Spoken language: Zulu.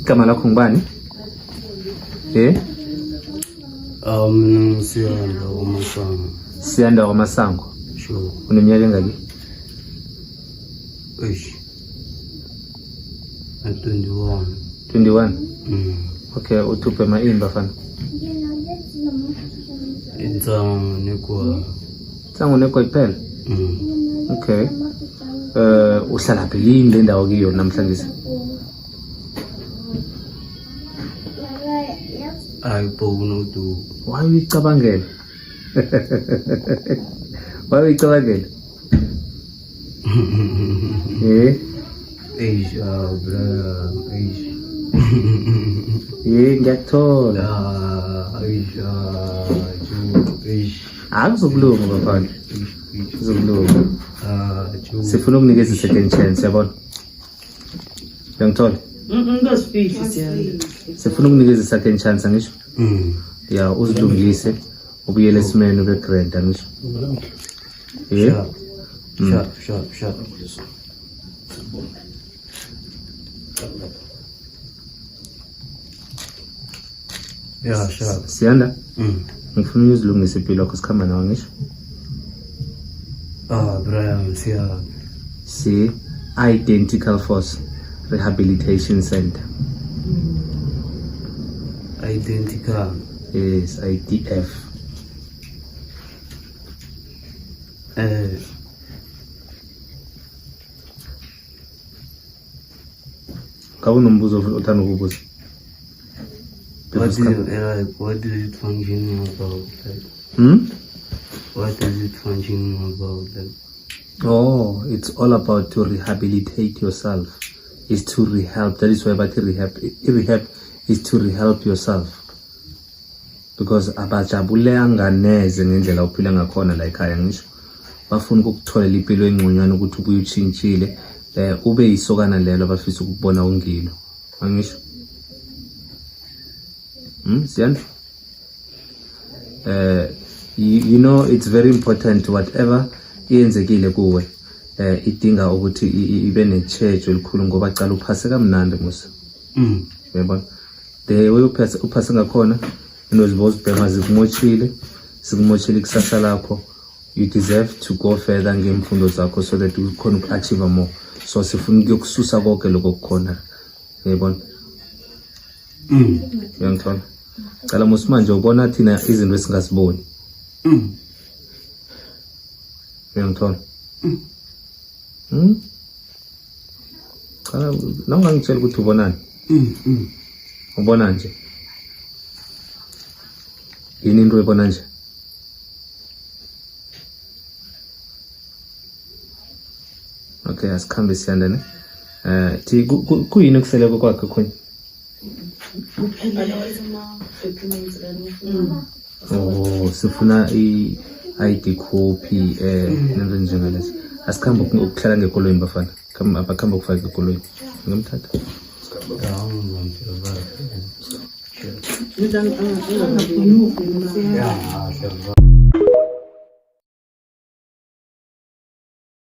Igama lakho ngubani? Siyanda uMasango. Siyanda uMasango. Sure. Uneminyaka engaki? 21. 21. Okay, uthuphe maimba fana. Intsango nekwa. Intsango nekwa iphela. Okay. Uhlala phi yini le ndawo kiyo namhlanje? Ayibona uDuku. Why uyicabangela? Why uyicabangela? Bra, ngiyakuthola. Akuzokulunga bafana. Kuzokulunga. Sifuna ukunikeza second chance, yabona? Uyangithola? Sifuna ukunikeza second chance angisho? Ya, uzilungise ubuyele esimeni ube grand angisho? Sharp. Yeah, sharp. Siyanda? Ngifuna uzilungise impilo yakho sikhamba nawe ngisho? Brian, Siyanda. Si Identical Force Rehabilitation Center. Identical. Yes, IDF. Kawunombuzo othanda ukubuza? What is it functioning about? What is it functioning about? Oh, it's all about to rehabilitate yourself. Is to rehab. That is why about rehab is to rehab yourself. Because abajabulanga neze ngendlela uphila ngakhona la ekhaya ngisho. Bafuna ukukutholela impilo engconywana ukuthi ubuye uchintshile, ube yisokana lelo abafisa ukubona ungilo. Angisho? Siyanda? You know, it's very important whatever iyenzekile kuwe idinga ukuthi ibe ne-church elikhulu ngoba cala uphase kamnandi musa. Uyabona? The way uphase ngakhona inozibo zibhema zikumochile ikusasa lakho. You deserve to go further ngemfundo zakho so that you can achieve more. So sifuna ukususa konke lokho kukhona. Uyabona? Uyangithola? Cala musimanje ubona thina izinto esingaziboni. Uyangithola? Cala nawungangitshela ukuthi ubonani? Ubona nje. Yini into ebona nje? Okay, asikhambe siyanda ne. Thi kuyini okuseleko kwakhe khona? Oh, sifuna i-ID copy nento njengalezi. Asikhambe ukuhlala ngekoloyini bafana. Abakhamba ukufaka ekoloyini. Ngimthatha. Yeah,